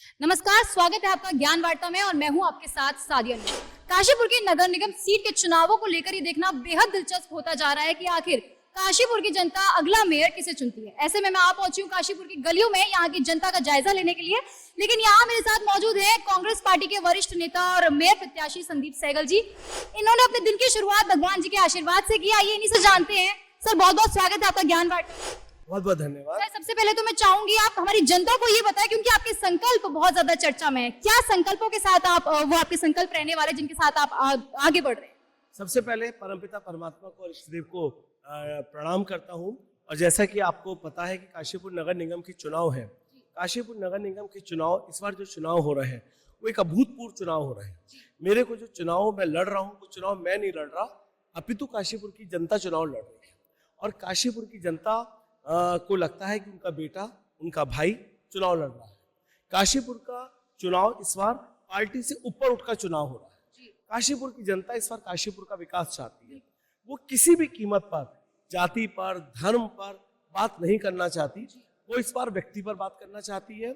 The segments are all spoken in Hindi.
नमस्कार, स्वागत है आपका ज्ञान वार्ता में और मैं हूं आपके साथ सादिया नूर। काशीपुर की नगर निगम सीट के चुनावों को लेकर ये देखना बेहद दिलचस्प होता जा रहा है कि आखिर काशीपुर की जनता अगला मेयर किसे चुनती है। ऐसे में मैं आ पहुंची हूं काशीपुर की गलियों में यहाँ की जनता का जायजा लेने के लिए। लेकिन यहाँ मेरे साथ मौजूद है कांग्रेस पार्टी के वरिष्ठ नेता और मेयर प्रत्याशी संदीप सहगल जी। इन्होंने अपने दिन की शुरुआत भगवान जी के आशीर्वाद से किया। आइए इन्हीं से जानते हैं। सर, बहुत बहुत स्वागत है आपका ज्ञान वार्ता। बहुत बहुत धन्यवाद। सर, सबसे पहले तो मैं चाहूंगी आप हमारी जनता को ये बताएं, क्योंकि आपके संकल्प बहुत ज्यादा चर्चा में है। क्या संकल्पों के साथ आप वो आपके संकल्प रहने वाले जिनके साथ आप आगे बढ़ रहे हैं? सबसे पहले परमपिता परमात्मा को और इष्टदेव को प्रणाम करता हूं। और जैसा कि आपको पता है कि काशीपुर नगर निगम की चुनाव है। काशीपुर नगर निगम के चुनाव, इस बार जो चुनाव हो रहे हैं वो एक अभूतपूर्व चुनाव हो रहे हैं। मेरे को जो चुनाव मैं लड़ रहा हूँ वो चुनाव मैं नहीं लड़ रहा, अपितु काशीपुर की जनता चुनाव लड़ रही है। और काशीपुर की जनता को लगता है कि उनका बेटा, उनका भाई चुनाव लड़ रहा है। काशीपुर का चुनाव इस बार पार्टी से ऊपर उठकर चुनाव हो रहा है। काशीपुर की जनता इस बार काशीपुर का विकास चाहती है। वो किसी भी कीमत पर, जाति पर, धर्म पर बात नहीं करना चाहती। वो इस बार व्यक्ति पर बात करना चाहती है,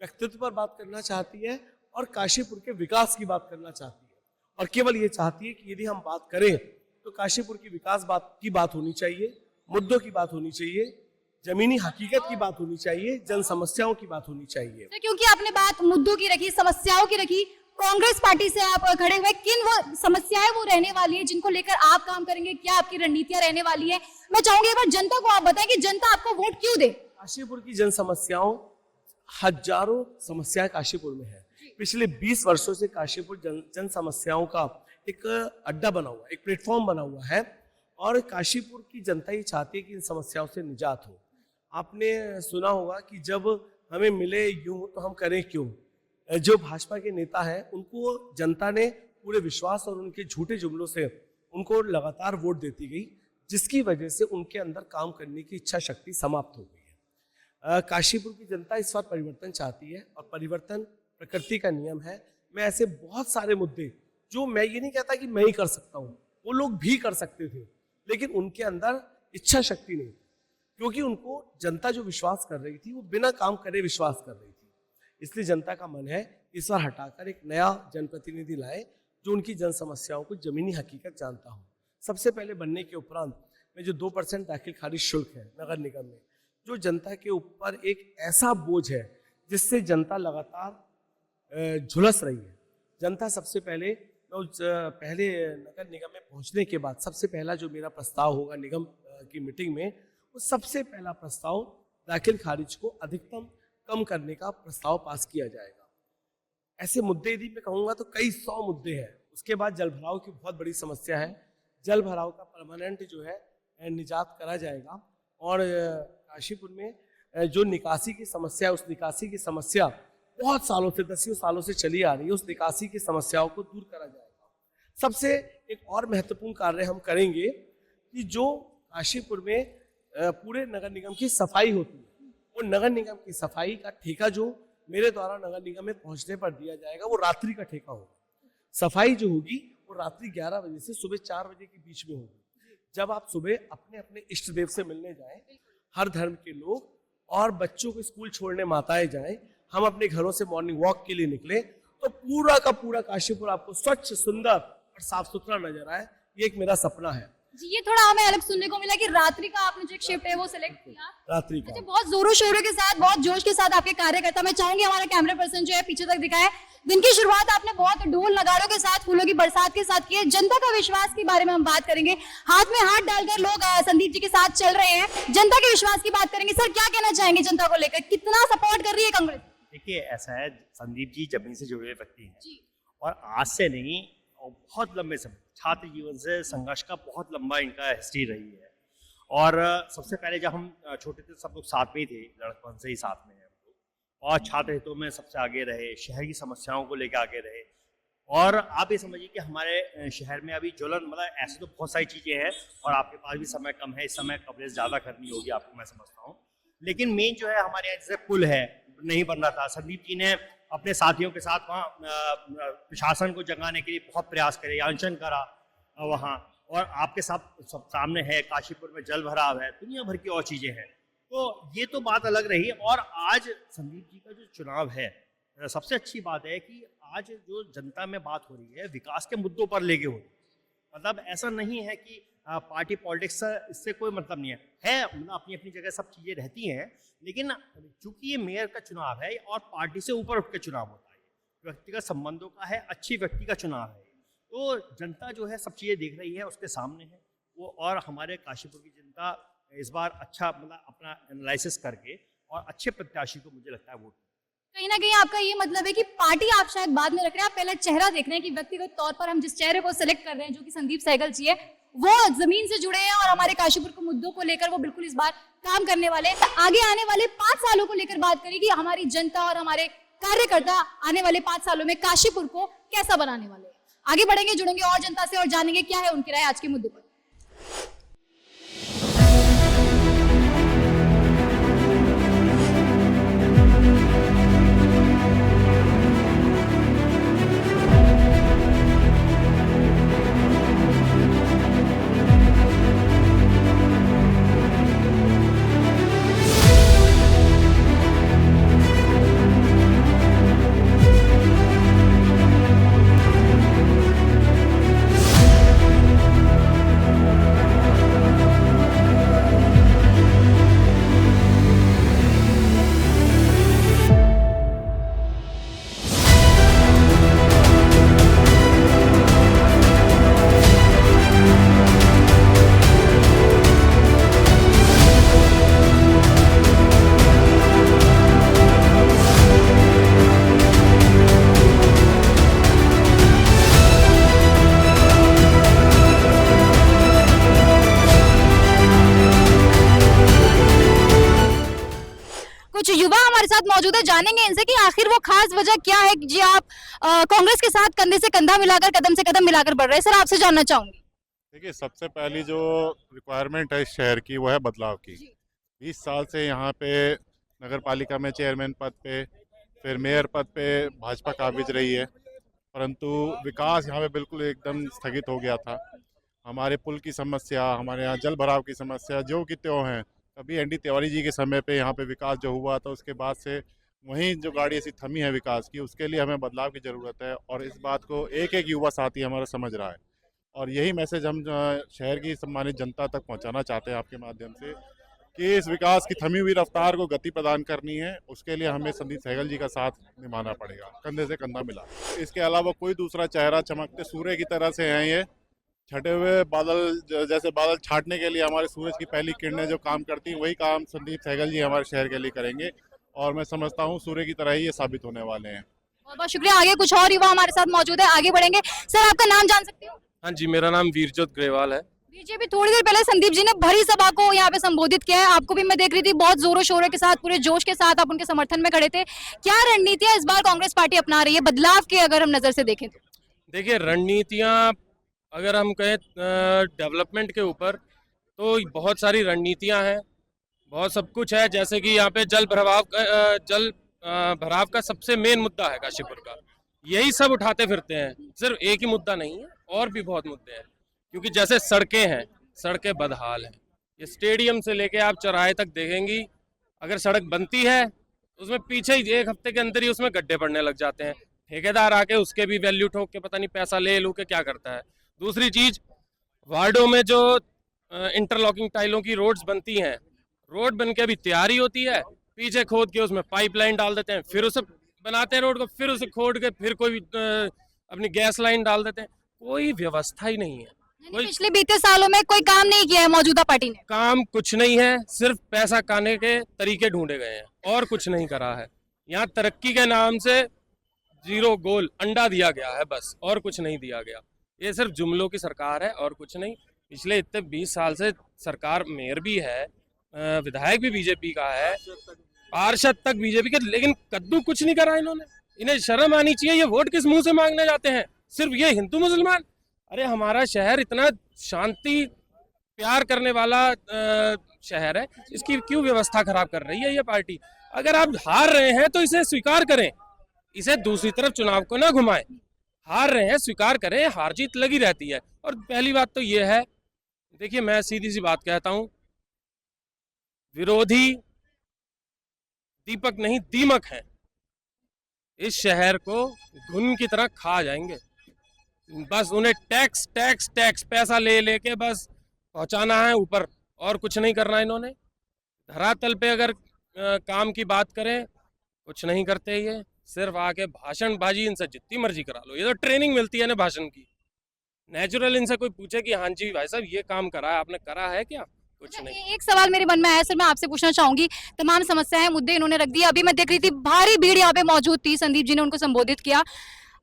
व्यक्तित्व पर बात करना चाहती है और काशीपुर के विकास की बात करना चाहती है। और केवल ये चाहती है कि यदि हम बात करें तो काशीपुर की विकास की बात होनी चाहिए, मुद्दों की बात होनी चाहिए, जमीनी हकीकत की बात होनी चाहिए, जन समस्याओं की बात होनी चाहिए। क्योंकि आपने बात मुद्दों की रखी, समस्याओं की रखी, कांग्रेस पार्टी से आप खड़े हुए, किन वो समस्याएं वो रहने वाली है जिनको लेकर आप काम करेंगे, क्या आपकी रणनीतियां रहने वाली है? मैं चाहूंगी एक बार जनता को आप बताएं कि जनता आपको वोट क्यों दे। काशीपुर की जन समस्याओं, हजारों समस्याएं काशीपुर में है। पिछले 20 वर्षों से काशीपुर जन समस्याओं का एक अड्डा बना हुआ, एक प्लेटफॉर्म बना हुआ है। और काशीपुर की जनता ये चाहती है कि इन समस्याओं से निजात हो। आपने सुना होगा कि जब हमें मिले यूं तो हम करें क्यों। जो भाजपा के नेता हैं उनको जनता ने पूरे विश्वास और उनके झूठे जुमलों से उनको लगातार वोट देती गई, जिसकी वजह से उनके अंदर काम करने की इच्छा शक्ति समाप्त हो गई है। काशीपुर की जनता इस बार परिवर्तन चाहती है और परिवर्तन प्रकृति का नियम है। मैं ऐसे बहुत सारे मुद्दे, जो मैं ये नहीं कहता कि मैं ही कर सकता हूँ, वो लोग भी कर सकते थे, लेकिन उनके अंदर इच्छा शक्ति नहीं, क्योंकि उनको जनता जो विश्वास कर रही थी वो बिना काम करे विश्वास कर रही थी। इसलिए जनता का मन है इस बार हटाकर एक नया जनप्रतिनिधि लाए जो उनकी जन समस्याओं को जमीनी हकीकत जानता हो। सबसे पहले बनने के उपरांत में जो 2% दाखिल खारिज शुल्क है नगर निगम में, जो जनता के ऊपर एक ऐसा बोझ है जिससे जनता लगातार झुलस रही है। जनता सबसे पहले नगर निगम में पहुंचने के बाद सबसे पहला जो मेरा प्रस्ताव होगा निगम की मीटिंग में, वो सबसे पहला प्रस्ताव दाखिल खारिज को अधिकतम कम करने का प्रस्ताव पास किया जाएगा। ऐसे मुद्दे यदि मैं कहूँगा तो कई 100 मुद्दे हैं। उसके बाद जल भराव की बहुत बड़ी समस्या है। जल भराव का परमानेंट जो है निजात करा जाएगा। और काशीपुर में जो निकासी की समस्या है, उस निकासी की समस्या बहुत सालों से, 10 सालों से चली आ रही है, उस निकासी की समस्याओं को दूर करा जाएगा। सबसे एक और महत्वपूर्ण कार्य हम करेंगे कि जो काशीपुर में पूरे नगर निगम की सफाई होती है, वो नगर निगम की सफाई का ठेका जो मेरे द्वारा नगर निगम में पहुंचने पर दिया जाएगा, वो रात्रि का ठेका होगा। सफाई जो होगी वो रात्रि 11 बजे से सुबह 4 बजे के बीच में होगी। जब आप सुबह अपने अपने इष्ट देव से मिलने जाएं, हर धर्म के लोग और बच्चों को स्कूल छोड़ने माताएं जाएं, हम अपने घरों से मॉर्निंग वॉक के लिए निकले, तो पूरा का पूरा काशीपुर आपको स्वच्छ, सुंदर और साफ सुथरा नजर आए। ये एक मेरा सपना है जी। ये थोड़ा हमें अलग सुनने को मिला कि रात्रि का आपने जो एक शिफ्ट है वो सिलेक्ट किया, रात्रि का। अच्छा, बहुत जोरों शोरों के साथ, बहुत जोश के साथ आपके कार्यकर्ता, मैं चाहूंगी हमारा कैमरा पर्सन जो है पीछे तक दिखाए। दिन की शुरुआत आपने बहुत ढोल नगाड़ों के साथ, फूलों की बरसात के साथ की है। जनता का विश्वास के बारे में हम बात करेंगे। हाथ में हाथ डालकर लोग संदीप जी के साथ चल रहे हैं। जनता के विश्वास की बात करेंगे। सर, क्या कहना चाहेंगे जनता को लेकर, कितना सपोर्ट कर रही है कांग्रेस? देखिए, ऐसा है, संदीप जी जमीन से जुड़े हुए व्यक्ति हैं और आज से नहीं, और बहुत लंबे समय छात्र जीवन से संघर्ष का बहुत लंबा इनका हिस्ट्री रही है। और सबसे पहले जब हम छोटे थे सब लोग साथ में ही थे, लड़कपन से ही साथ में हैं हम लोग, और छात्र हितों में सबसे आगे रहे, शहर की समस्याओं को लेकर आगे रहे। और आप ये समझिए कि हमारे शहर में अभी ज्वलन, मतलब ऐसे तो बहुत सारी चीज़ें हैं और आपके पास भी समय कम है, इस समय कवरेज ज़्यादा करनी होगी आपको, मैं समझता हूँ। लेकिन मेन जो है हमारे यहाँ जैसे पुल है, नहीं बन रहा था, संदीप जी ने अपने साथियों के साथ वहाँ प्रशासन को जगाने के लिए बहुत प्रयास करे, अनशन करा वहाँ। और आपके सामने है काशीपुर में जल भराव है, दुनिया भर की और चीज़ें हैं। तो ये तो बात अलग रही। और आज संदीप जी का जो चुनाव है सबसे अच्छी बात है कि आज जो जनता में बात हो रही है विकास के मुद्दों पर लेके हो रही है। मतलब ऐसा नहीं है कि पार्टी पॉलिटिक्स इससे कोई मतलब नहीं है मतलब अपनी अपनी जगह सब चीज़ें रहती हैं, लेकिन चूंकि ये मेयर का चुनाव है और पार्टी से ऊपर उठ के चुनाव होता है, व्यक्तिगत संबंधों का है, अच्छी व्यक्ति का चुनाव है, तो जनता जो है सब चीज़ें देख रही है, उसके सामने है वो। और हमारे काशीपुर की जनता इस बार अच्छा मतलब अपना एनालिसिस करके और अच्छे प्रत्याशी को मुझे लगता है वोट। कहीं ना कहीं आपका ये मतलब है कि पार्टी आप शायद बाद में रख रहे हैं, आप पहले चेहरा देख रहे हैं कि व्यक्तिगत तौर पर हम जिस चेहरे को सिलेक्ट कर रहे हैं जो कि संदीप सहगल जी है वो जमीन से जुड़े हैं और हमारे काशीपुर के मुद्दों को लेकर वो बिल्कुल इस बार काम करने वाले हैं। आगे आने वाले 5 सालों को लेकर बात करें कि हमारी जनता और हमारे कार्यकर्ता आने वाले 5 सालों में काशीपुर को कैसा बनाने वाले हैं। आगे बढ़ेंगे, जुड़ेंगे और जनता से और जानेंगे क्या है उनकी राय आज के मुद्दे पर। कुछ युवा हमारे साथ मौजूद है, जानेंगे इनसे कि आखिर वो खास वजह क्या है कि जी आप कांग्रेस के साथ कंधे से कंधा मिलाकर कदम से कदम मिलाकर बढ़ रहे हैं। सर आपसे जानना चाहूंगी। देखिए, सबसे पहली जो रिक्वायरमेंट है इस शहर की वो है बदलाव की। 20 साल से यहाँ पे नगर पालिका में चेयरमैन पद पे, फिर मेयर पद पे भाजपा काबिज रही है, परंतु विकास यहाँ पे बिल्कुल एकदम स्थगित हो गया था। हमारे पुल की समस्या, हमारे यहाँ जल भराव की समस्या जो कि त्यों हैं। कभी एनडी तिवारी जी के समय पे यहाँ पे विकास जो हुआ था उसके बाद से वहीं जो गाड़ी ऐसी थमी है विकास की, उसके लिए हमें बदलाव की ज़रूरत है और इस बात को एक एक युवा साथी हमारा समझ रहा है। और यही मैसेज हम शहर की सम्मानित जनता तक पहुंचाना चाहते हैं आपके माध्यम से कि इस विकास की थमी हुई रफ्तार को गति प्रदान करनी है। उसके लिए हमें संदीप सहगल जी का साथ निभाना पड़ेगा, कंधे से कंधा मिला। इसके अलावा कोई दूसरा चेहरा चमकते सूर्य की तरह से हैं ये छटे हुए बादल, जैसे बादल छाटने के लिए हमारे सूरज की पहली किरणें जो काम करती हैं वही काम संदीप सहगल जी हमारे शहर के लिए करेंगे और मैं समझता हूँ सूर्य की तरह ही ये साबित होने वाले हैं। बहुत बहुत शुक्रिया। आगे कुछ और युवा हमारे साथ मौजूद है, आगे बढ़ेंगे। सर आपका नाम जान सकती हूँ? हाँ जी, मेरा नाम वीरजोत ग्रेवाल है। बीजेपी थोड़ी देर पहले संदीप जी ने भरी सभा को यहाँ पे संबोधित किया है, आपको भी मैं देख रही थी बहुत जोरों शोरों के साथ, पूरे जोश के साथ आप उनके समर्थन में खड़े थे। क्या रणनीतियां इस बार कांग्रेस पार्टी अपना रही है बदलाव की अगर हम नजर से देखें तो? देखिए, रणनीतियाँ अगर हम कहें डेवलपमेंट के ऊपर तो बहुत सारी रणनीतियाँ हैं, बहुत सब कुछ है। जैसे कि यहाँ पे जल भराव का सबसे मेन मुद्दा है काशीपुर का, यही सब उठाते फिरते हैं। सिर्फ एक ही मुद्दा नहीं है, और भी बहुत मुद्दे हैं। क्योंकि जैसे सड़कें हैं, सड़कें बदहाल हैं। ये स्टेडियम से लेके आप चौराहे तक देखेंगी, अगर सड़क बनती है उसमें पीछे ही 1 हफ्ते के अंदर ही उसमें गड्ढे पड़ने लग जाते हैं। ठेकेदार आके उसके भी वैल्यू ठोक के पता नहीं पैसा ले लू के क्या करता है। दूसरी चीज, वार्डों में जो इंटरलॉकिंग टाइलों की रोड्स बनती हैं, रोड बन के अभी तैयारी होती है, पीछे खोद के उसमें पाइपलाइन डाल देते हैं, फिर उसे बनाते हैं रोड को, फिर उसे खोद के फिर कोई अपनी गैस लाइन डाल देते हैं। कोई व्यवस्था ही नहीं है। कोई पिछले बीते सालों में कोई काम नहीं किया है मौजूदा पार्टी ने? काम कुछ नहीं है, सिर्फ पैसा खाने के तरीके ढूंढे गए हैं और कुछ नहीं करा है। यहाँ तरक्की के नाम से 0 गोल अंडा दिया गया है बस, और कुछ नहीं दिया गया। ये सिर्फ जुमलों की सरकार है और कुछ नहीं। पिछले इतने 20 साल से सरकार, मेयर भी है, विधायक भी बीजेपी का है, पार्षद तक बीजेपी के, लेकिन कद्दू कुछ नहीं करा इन्होंने। इन्हें शर्म आनी चाहिए। ये वोट किस मुंह से मांगने जाते हैं? सिर्फ ये हिंदू मुसलमान। अरे हमारा शहर इतना शांति प्यार करने वाला शहर है, इसकी क्यों व्यवस्था खराब कर रही है ये पार्टी? अगर आप हार रहे हैं तो इसे स्वीकार करें, इसे दूसरी तरफ चुनाव को ना घुमाएं। हार रहे हैं, स्वीकार करें, हार जीत लगी रहती है। और पहली बात तो ये है, देखिए मैं सीधी सी बात कहता हूं, विरोधी दीपक नहीं दीमक है। इस शहर को घुन की तरह खा जाएंगे। बस उन्हें टैक्स टैक्स टैक्स पैसा ले लेके बस पहुंचाना है ऊपर, और कुछ नहीं करना इन्होंने। धरातल पे अगर काम की बात करें, कुछ नहीं करते ये, सिर्फ आके भाषणबाजी इनसे जितनी मर्जी करा लो। ये तो ट्रेनिंग मिलती है ना भाषण की। नेचुरल इनसे कोई पूछे कि हाँ जी भाई साहब ये काम करा है आपने, करा है क्या? कुछ नहीं। एक सवाल मेरे मन में आया सर, मैं आपसे पूछना चाहूंगी। तमाम समस्याएं मुद्दे इन्होंने रख दिए। अभी मैं देख रही थी भारी भीड़ यहाँ पे मौजूद थी, संदीप जी ने उनको संबोधित किया।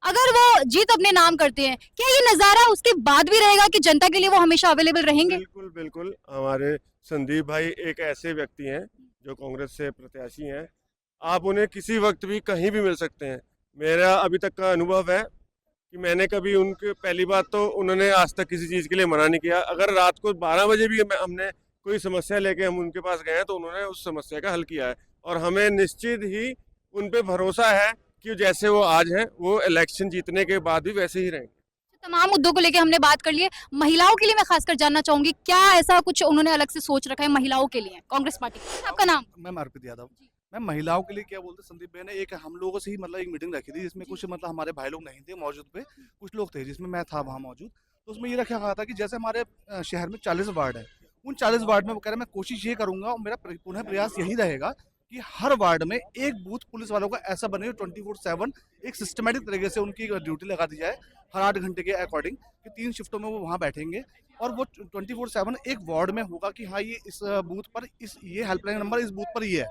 अगर वो जीत अपने नाम करते हैं, क्या ये नजारा उसके बाद भी रहेगा कि जनता के लिए वो हमेशा अवेलेबल रहेंगे? बिल्कुल बिल्कुल। हमारे संदीप भाई एक ऐसे व्यक्ति हैं जो कांग्रेस से प्रत्याशी हैं। आप उन्हें किसी वक्त भी कहीं भी मिल सकते हैं। मेरा अभी तक का अनुभव है कि मैंने कभी उनके, पहली बात तो उन्होंने आज तक किसी चीज़ के लिए मना नहीं किया। अगर रात को 12 बजे भी हमने कोई समस्या लेके हम उनके पास गए तो उन्होंने उस समस्या का हल किया है, और हमें निश्चित ही उन पे भरोसा है कि जैसे वो आज हैं वो इलेक्शन जीतने के बाद भी वैसे ही रहेंगे। तमाम मुद्दों को लेकर हमने बात कर ली है। महिलाओं के लिए मैं खासकर जानना चाहूंगी, क्या ऐसा कुछ उन्होंने अलग से सोच रखा है महिलाओं के लिए कांग्रेस पार्टी? आपका नाम? मैम अर्पित यादव। मैम महिलाओं के लिए क्या बोलते संदीप भाई ने, एक हम लोगों से ही मतलब एक मीटिंग रखी थी जिसमें कुछ मतलब हमारे भाई लोग नहीं थे मौजूद पे, कुछ लोग थे जिसमें मैं था वहाँ मौजूद। तो उसमें ये रखा गया था कि जैसे हमारे शहर में 40 वार्ड है, उन 40 वार्ड में वो कह रहे मैं कोशिश ये करूंगा और मेरा पुनः प्रयास यही रहेगा कि हर वार्ड में एक बूथ पुलिस वालों का ऐसा बने 24/7 एक सिस्टमेटिक तरीके से उनकी ड्यूटी लगा दी जाए हर 8 घंटे के अकॉर्डिंग, कि 3 शिफ्टों में वो वहाँ बैठेंगे और वो 24/7 एक वार्ड में होगा कि हाँ ये इस बूथ पर ये हेल्पलाइन नंबर इस बूथ पर ही है।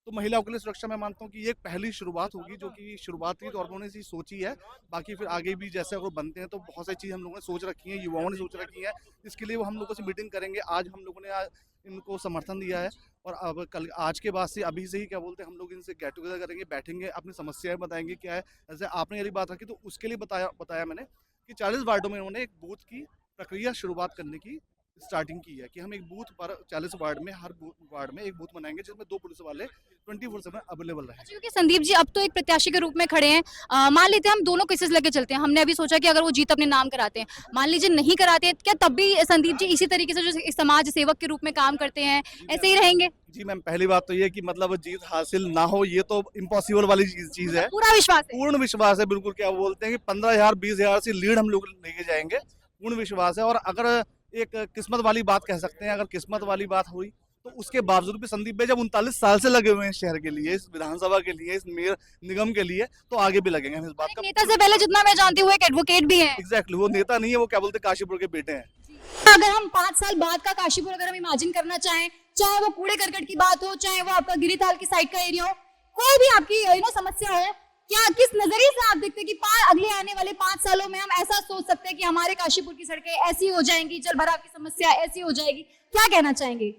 तो महिलाओं के लिए सुरक्षा मैं मानता हूँ कि ये एक पहली शुरुआत होगी, जो कि शुरुआती तौर पर उन्होंने सोची है। बाकी फिर आगे भी जैसे अगर बनते हैं तो बहुत सारी चीज़ हम लोगों ने सोच रखी है, युवाओं ने सोच रखी है। इसके लिए वो हम लोगों से मीटिंग करेंगे। आज हम लोगों ने इनको समर्थन दिया है और अब कल आज के बाद से अभी से ही क्या बोलते हैं हम लोग इनसे गेट टुगेदर करेंगे, बैठेंगे, अपनी समस्याएं बताएंगे क्या है। जैसे आपने यदि बात रखी तो उसके लिए बताया मैंने कि 40 वार्डों में उन्होंने एक बूथ की प्रक्रिया शुरुआत करने की स्टार्टिंग की है कि हम एक बूथ पर 40 वार्ड में हर वार्ड में एक बूथ बनाएंगे जिसमें 2 पुलिस वाले 24/7 अवेलेबल रहेंगे। क्योंकि संदीप जी अब तो एक प्रत्याशी के रूप में खड़े हैं। मान लेते हैं हम दोनों केसेस लेके चलते हैं। हमने अभी सोचा कि अगर वो जीत अपने नाम कराते हैं, मान लीजिए नहीं कराते हैं, क्या तब भी संदीप जी इसी तरीके से जो समाज सेवक के रूप में काम करते हैं ऐसे ही रहेंगे? जी मैम, पहली बात तो ये कि मतलब जीत हासिल ना हो ये तो इम्पॉसिबल वाली चीज है। पूरा विश्वास है? पूर्ण विश्वास है, बिल्कुल। क्या बोलते हैं कि 15,000 20,000 से लीड हम लोग लेके जाएंगे, पूर्ण विश्वास है। और अगर एक किस्मत वाली बात कह सकते हैं, अगर किस्मत वाली बात हुई तो उसके बावजूद भी संदीप भाई जब 39 साल से लगे हुए हैं शहर के लिए, इस विधानसभा के लिए, इस मेयर निगम के लिए, तो आगे भी लगेंगे हम इस बात का। नेता से पहले जितना मैं जानती हूँ एक एडवोकेट भी है। एग्जैक्टली, वो नेता नहीं है, वो क्या बोलते हैं काशीपुर के बेटे हैं। अगर हम 5 साल बाद का काशीपुर अगर हम इमेजिन करना चाहें, चाहे वो कूड़े करकट की बात हो, चाहे वो आपका गिरिताल की साइड का एरिया हो, कोई भी आपकी समस्या हो, क्या किस नजरिए से आप देखते हैं कि अगले आने वाले 5 सालों में हम ऐसा सोच सकते हैं कि हमारे काशीपुर की सड़कें ऐसी हो जाएंगी, जल भराव की समस्या ऐसी हो जाएगी? क्या कहना चाहेंगे?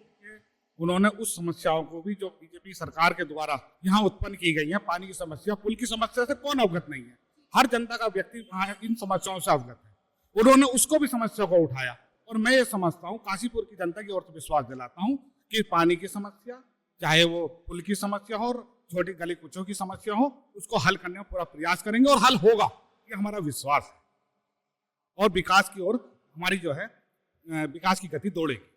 उन्होंने उस समस्याओं को भी जो बीजेपी सरकार के द्वारा यहाँ उत्पन्न की गई है, पानी की समस्या, पुल की समस्या से कौन अवगत नहीं है? हर जनता का व्यक्ति वहाँ इन समस्याओं से अवगत है। उन्होंने उसको भी समस्या को उठाया और मैं ये समझता हूँ काशीपुर की जनता की ओर से विश्वास दिलाता हूँ कि पानी की समस्या, चाहे वो पुल की समस्या हो, छोटी गली कुचों की समस्या हो, उसको हल करने में पूरा प्रयास करेंगे और हल होगा, ये हमारा विश्वास है। और विकास की ओर हमारी जो है विकास की गति दौड़ेगी।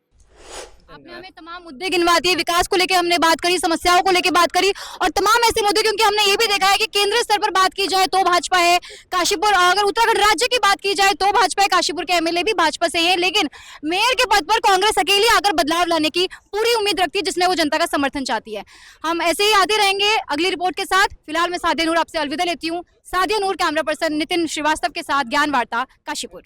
आपने हमें तमाम मुद्दे गिनवा दिए, विकास को लेकर हमने बात करी, समस्याओं को लेकर बात करी और तमाम ऐसे मुद्दे, क्योंकि हमने ये भी देखा है कि केंद्रीय स्तर पर बात की जाए तो भाजपा है, काशीपुर अगर उत्तराखंड राज्य की बात की जाए तो भाजपा है, काशीपुर के एमएलए भी भाजपा से ही है, लेकिन मेयर के पद पर कांग्रेस अकेली आकर बदलाव लाने की पूरी उम्मीद रखती है, जिसमें वो जनता का समर्थन चाहती है। हम ऐसे ही आते रहेंगे अगली रिपोर्ट के साथ। फिलहाल मैं सादिया नूर आपसे अलविदा लेती हूँ। सादिया नूर, कैमरा पर्सन नितिन श्रीवास्तव के साथ, ज्ञान वार्ता, काशीपुर।